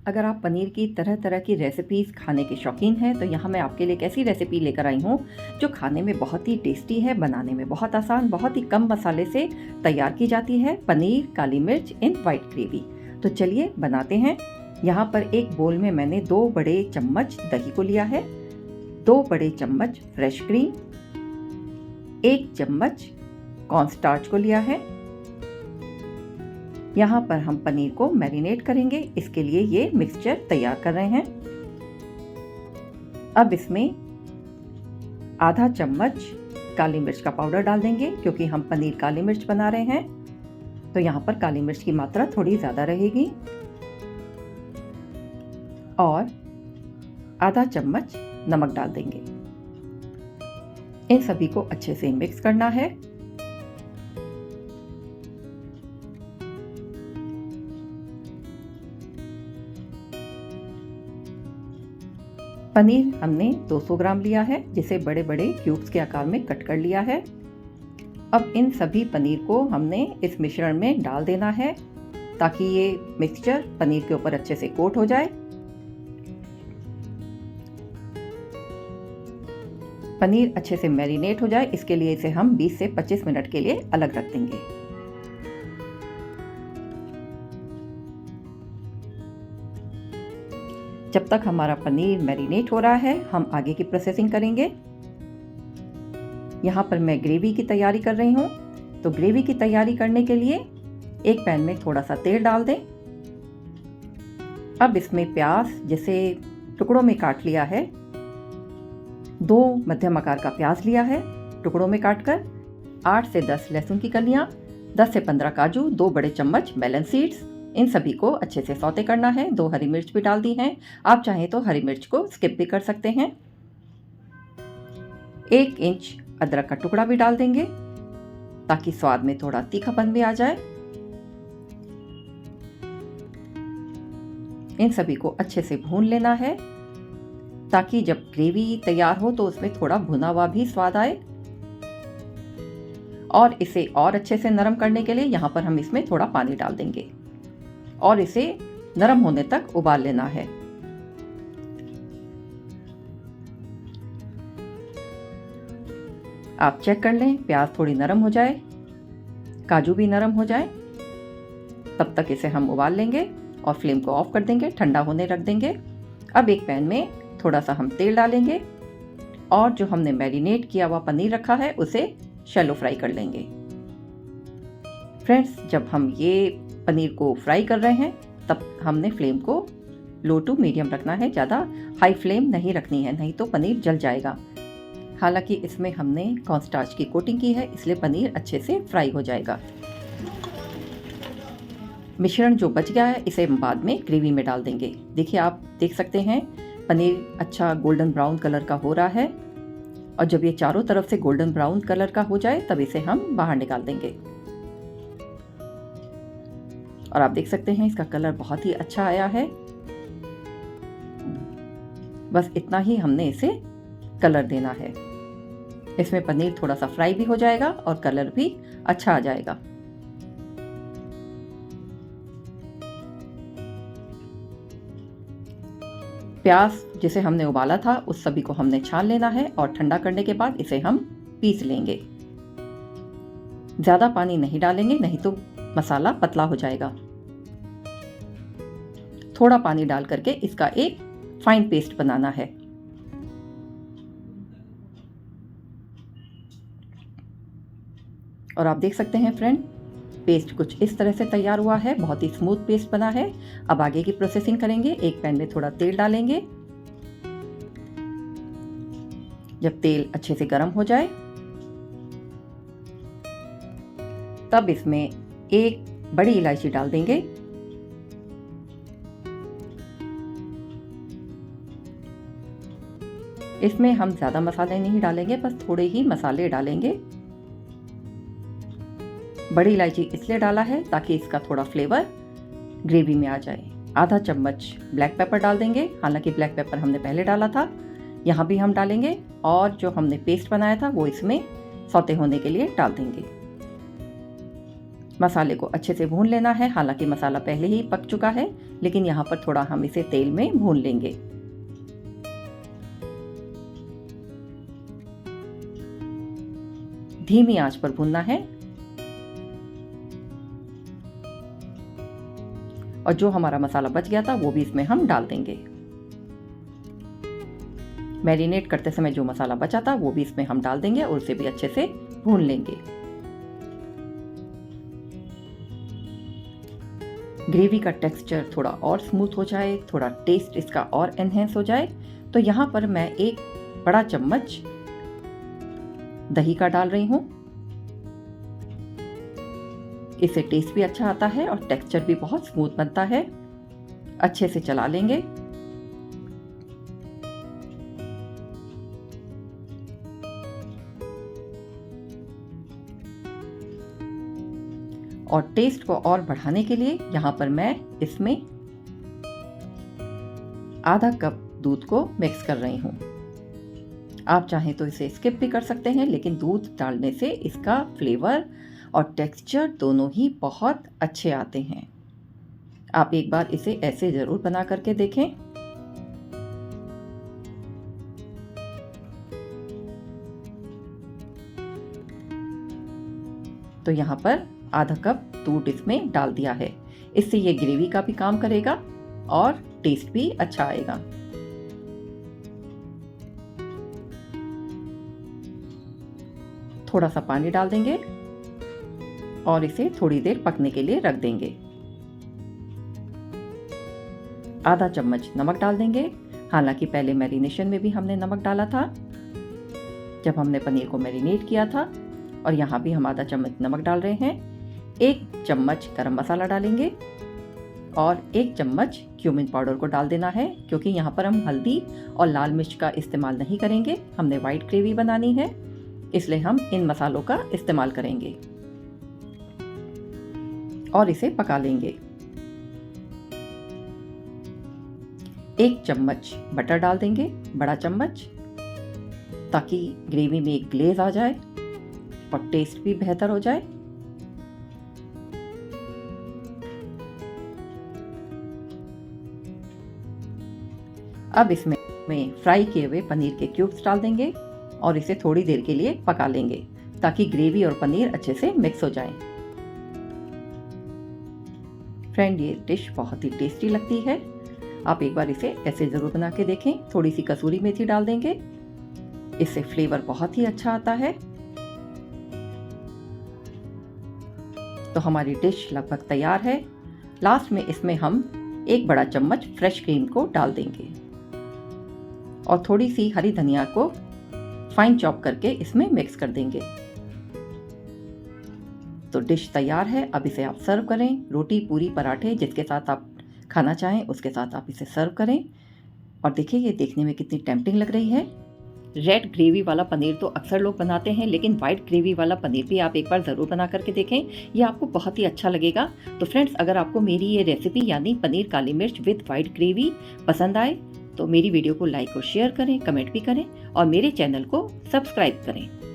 अगर आप पनीर की तरह तरह की रेसिपीज़ खाने के शौकीन हैं तो यहाँ मैं आपके लिए एक ऐसी रेसिपी लेकर आई हूँ जो खाने में बहुत ही टेस्टी है, बनाने में बहुत आसान, बहुत ही कम मसाले से तैयार की जाती है। पनीर काली मिर्च इन वाइट ग्रेवी। तो चलिए बनाते हैं। यहाँ पर एक बोल में मैंने 2 बड़े चम्मच दही को लिया है, 2 बड़े चम्मच फ्रेश क्रीम, 1 चम्मच कॉर्नस्टार्च को लिया है। यहाँ पर हम पनीर को मैरिनेट करेंगे, इसके लिए ये मिक्सचर तैयार कर रहे हैं। अब इसमें आधा चम्मच काली मिर्च का पाउडर डाल देंगे, क्योंकि हम पनीर काली मिर्च बना रहे हैं तो यहाँ पर काली मिर्च की मात्रा थोड़ी ज़्यादा रहेगी। और आधा चम्मच नमक डाल देंगे। इन सभी को अच्छे से मिक्स करना है। पनीर हमने 200 ग्राम लिया है, जिसे बड़े बड़े क्यूब्स के आकार में कट कर लिया है। अब इन सभी पनीर को हमने इस मिश्रण में डाल देना है, ताकि ये मिक्सचर पनीर के ऊपर अच्छे से कोट हो जाए। पनीर अच्छे से मैरिनेट हो जाए, इसके लिए इसे हम 20 से 25 मिनट के लिए अलग रख देंगे। जब तक हमारा पनीर मैरिनेट हो रहा है, हम आगे की प्रोसेसिंग करेंगे। यहाँ पर मैं ग्रेवी की तैयारी कर रही हूँ। तो ग्रेवी की तैयारी करने के लिए एक पैन में थोड़ा सा तेल डाल दें। अब इसमें प्याज जिसे टुकड़ों में काट लिया है, 2 मध्यम आकार का प्याज लिया है टुकड़ों में काटकर, 8 से 10 लहसुन की कलियाँ, 10 से 15 काजू, 2 बड़े चम्मच मेलन सीड्स, इन सभी को अच्छे से सौते करना है। 2 हरी मिर्च भी डाल दी हैं, आप चाहें तो हरी मिर्च को स्किप भी कर सकते हैं। 1 इंच अदरक का टुकड़ा भी डाल देंगे, ताकि स्वाद में थोड़ा तीखापन भी आ जाए। इन सभी को अच्छे से भून लेना है, ताकि जब ग्रेवी तैयार हो तो उसमें थोड़ा भुना हुआ भी स्वाद आए। और इसे और अच्छे से नरम करने के लिए यहाँ पर हम इसमें थोड़ा पानी डाल देंगे और इसे नरम होने तक उबाल लेना है। आप चेक कर लें, प्याज थोड़ी नरम हो जाए, काजू भी नरम हो जाए, तब तक इसे हम उबाल लेंगे और फ्लेम को ऑफ कर देंगे, ठंडा होने रख देंगे। अब एक पैन में थोड़ा सा हम तेल डालेंगे और जो हमने मैरिनेट किया हुआ पनीर रखा है उसे शैलो फ्राई कर लेंगे। फ्रेंड्स, जब हम ये पनीर को फ्राई कर रहे हैं तब हमने फ्लेम को लो टू मीडियम रखना है, ज़्यादा हाई फ्लेम नहीं रखनी है, नहीं तो पनीर जल जाएगा। हालांकि इसमें हमने कॉर्नस्टार्च की कोटिंग की है, इसलिए पनीर अच्छे से फ्राई हो जाएगा। मिश्रण जो बच गया है इसे हम बाद में ग्रेवी में डाल देंगे। देखिए, आप देख सकते हैं पनीर अच्छा गोल्डन ब्राउन कलर का हो रहा है, और जब ये चारों तरफ से गोल्डन ब्राउन कलर का हो जाए तब इसे हम बाहर निकाल देंगे। और आप देख सकते हैं इसका कलर बहुत ही अच्छा आया है। बस इतना ही हमने इसे कलर देना है। इसमें पनीर थोड़ा सा फ्राई भी हो जाएगा और कलर भी अच्छा आ जाएगा। प्याज जिसे हमने उबाला था उस सभी को हमने छान लेना है और ठंडा करने के बाद इसे हम पीस लेंगे। ज्यादा पानी नहीं डालेंगे, नहीं तो मसाला पतला हो जाएगा। थोड़ा पानी डाल करके इसका एक फाइन पेस्ट बनाना है। और आप देख सकते हैं फ्रेंड, पेस्ट कुछ इस तरह से तैयार हुआ है, बहुत ही स्मूथ पेस्ट बना है। अब आगे की प्रोसेसिंग करेंगे। एक पैन में थोड़ा तेल डालेंगे। जब तेल अच्छे से गर्म हो जाए तब इसमें 1 बड़ी इलायची डाल देंगे। इसमें हम ज़्यादा मसाले नहीं डालेंगे, बस थोड़े ही मसाले डालेंगे। बड़ी इलायची इसलिए डाला है ताकि इसका थोड़ा फ्लेवर ग्रेवी में आ जाए। आधा चम्मच ब्लैक पेपर डाल देंगे, हालांकि ब्लैक पेपर हमने पहले डाला था, यहाँ भी हम डालेंगे। और जो हमने पेस्ट बनाया था वो इसमें सौते होने के लिए डाल देंगे। मसाले को अच्छे से भून लेना है। हालांकि मसाला पहले ही पक चुका है, लेकिन यहाँ पर थोड़ा हम इसे तेल में भून लेंगे। धीमी आंच पर भूनना है। और जो हमारा मसाला बच गया था वो भी इसमें हम डाल देंगे। मैरिनेट करते समय जो मसाला बचा था वो भी इसमें हम डाल देंगे और उसे भी अच्छे से भून लेंगे। ग्रेवी का टेक्सचर थोड़ा और स्मूथ हो जाए, थोड़ा टेस्ट इसका और एनहेंस हो जाए, तो यहाँ पर मैं 1 बड़ा चम्मच दही का डाल रही हूँ। इससे टेस्ट भी अच्छा आता है और टेक्सचर भी बहुत स्मूथ बनता है। अच्छे से चला लेंगे। और टेस्ट को और बढ़ाने के लिए यहाँ पर मैं इसमें आधा कप दूध को मिक्स कर रही हूँ। आप चाहें तो इसे स्किप भी कर सकते हैं, लेकिन दूध डालने से इसका फ्लेवर और टेक्सचर दोनों ही बहुत अच्छे आते हैं। आप एक बार इसे ऐसे ज़रूर बना करके देखें। तो यहाँ पर आधा कप दूध इसमें डाल दिया है। इससे ये ग्रेवी का भी काम करेगा और टेस्ट भी अच्छा आएगा। थोड़ा सा पानी डाल देंगे और इसे थोड़ी देर पकने के लिए रख देंगे। आधा चम्मच नमक डाल देंगे। हालांकि पहले मैरिनेशन में भी हमने नमक डाला था जब हमने पनीर को मैरिनेट किया था, और यहाँ भी हम आधा चम्मच नमक डाल रहे हैं। 1 चम्मच गरम मसाला डालेंगे और 1 चम्मच क्यूमिन पाउडर को डाल देना है, क्योंकि यहाँ पर हम हल्दी और लाल मिर्च का इस्तेमाल नहीं करेंगे। हमने वाइट ग्रेवी बनानी है, इसलिए हम इन मसालों का इस्तेमाल करेंगे और इसे पका लेंगे। 1 चम्मच बटर डाल देंगे, बड़ा चम्मच, ताकि ग्रेवी में एक ग्लेज आ जाए और टेस्ट भी बेहतर हो जाए। अब इसमें फ्राई किए हुए पनीर के क्यूब्स डाल देंगे और इसे थोड़ी देर के लिए पका लेंगे, ताकि ग्रेवी और पनीर अच्छे से मिक्स हो जाए। फ्रेंड, ये डिश बहुत ही टेस्टी लगती है। आप एक बार इसे ऐसे ज़रूर बना के देखें। थोड़ी सी कसूरी मेथी डाल देंगे, इससे फ्लेवर बहुत ही अच्छा आता है। तो हमारी डिश लगभग तैयार है। लास्ट में इसमें हम 1 बड़ा चम्मच फ्रेश क्रीम को डाल देंगे और थोड़ी सी हरी धनिया को फाइन चॉप करके इसमें मिक्स कर देंगे। तो डिश तैयार है। अब इसे आप सर्व करें। रोटी, पूरी, पराठे, जिसके साथ आप खाना चाहें उसके साथ आप इसे सर्व करें। और देखिए ये देखने में कितनी टेम्पटिंग लग रही है। रेड ग्रेवी वाला पनीर तो अक्सर लोग बनाते हैं, लेकिन वाइट ग्रेवी वाला पनीर भी आप एक बार ज़रूर बना करके देखें। ये आपको बहुत ही अच्छा लगेगा। तो फ्रेंड्स, अगर आपको मेरी ये रेसिपी यानी पनीर काली मिर्च विद वाइट ग्रेवी पसंद आए तो मेरी वीडियो को लाइक और शेयर करें, कमेंट भी करें और मेरे चैनल को सब्सक्राइब करें।